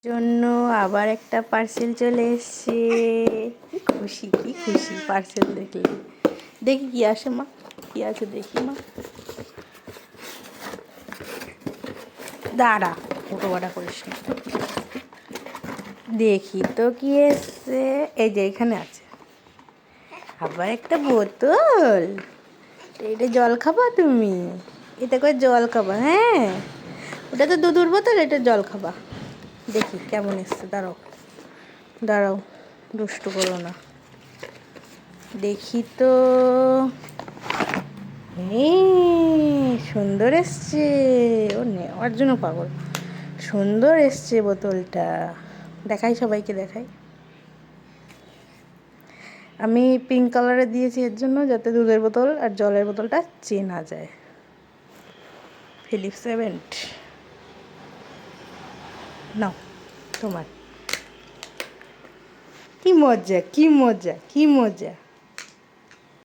জন্য আবার একটা পার্সেল চলে এসছে। কি খুশি, কি খুশি পার্সেল দেখলে। দেখি কি আসে মা, কি আছে দেখি মা। দাঁড়া, ফটো বাটা করিস না। দেখি তো কি এসছে। এই যে এখানে আছে আবার একটা বোতল। এটা জল খাবা তুমি? এটা করে জল খাবা? হ্যাঁ, ওটা তো দুধুর বোতল, এটা জল খাবা। দেখি কেমন এসছে, দাঁড়াও দাঁড়াও, দুষ্টু করো না। দেখি তো। সুন্দর এসছে। ও নেওয়ার জন্য পাগল। সুন্দর এসছে বোতলটা। দেখাই, সবাইকে দেখাই। আমি পিঙ্ক কালারে দিয়েছি এর জন্য যাতে দুধের বোতল আর জলের বোতলটা চেনা যায়। ফিলিপস সেভেন্ট নাও তোমার। কি মজা, কি মজা, কি মজা।